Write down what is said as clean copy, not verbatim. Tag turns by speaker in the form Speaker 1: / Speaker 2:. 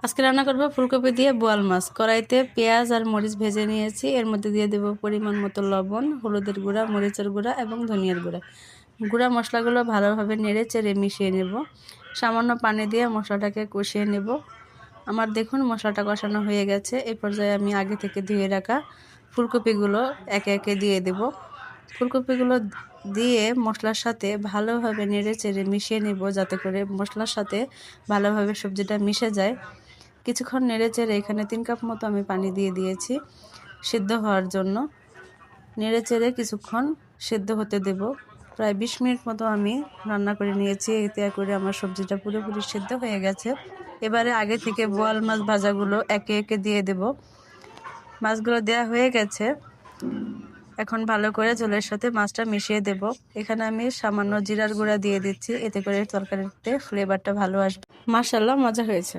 Speaker 1: আজকে রান্না করব ফুলকপি দিয়ে বোয়াল মাছ। কড়াইতে পেঁয়াজ আর মরিচ ভেজে নিয়েছি। এর মধ্যে দিয়ে দেব পরিমাণ মতো লবণ, হলুদের গুঁড়া, মরিচের গুঁড়া এবং ধনিয়ার গুঁড়া। গুঁড়া মশলাগুলো ভালোভাবে নেড়ে চেড়ে মিশিয়ে নেব। সামান্য পানি দিয়ে মশলাটাকে কষিয়ে নেব। আমার দেখুন মশলাটা কষানো হয়ে গেছে। এই পর্যায়ে আমি আগে থেকে ধুয়ে রাখা ফুলকপিগুলো একে একে দিয়ে দেব। ফুলকপিগুলো দিয়ে মশলার সাথে ভালোভাবে নেড়ে চেড়ে মিশিয়ে নেব, যাতে করে মশলার সাথে ভালোভাবে সবজিটা মিশে যায়। কিছুক্ষণ নেড়ে চেড়ে এখানে 3 কাপ মতো আমি পানি দিয়ে দিয়েছি সিদ্ধ হওয়ার জন্য। নেড়ে চেড়ে কিছুক্ষণ সিদ্ধ হতে দেব। প্রায় 20 মিনিট মতো আমি রান্না করে নিয়েছি। এতে করে আমার সবজিটা পুরোপুরি সিদ্ধ হয়ে গেছে। এবারে আগে থেকে বোয়াল মাছ ভাজাগুলো একে একে দিয়ে দেব। মাছগুলো দেওয়া হয়ে গেছে। এখন ভালো করে ঝোলের সাথে মাছটা মিশিয়ে দেব। এখানে আমি সামান্য জিরার গুঁড়া দিয়ে দিচ্ছি, এতে করে তরকারিতে ফ্লেভারটা ভালো আসবে। মাশাআল্লাহ, মজা হয়েছে।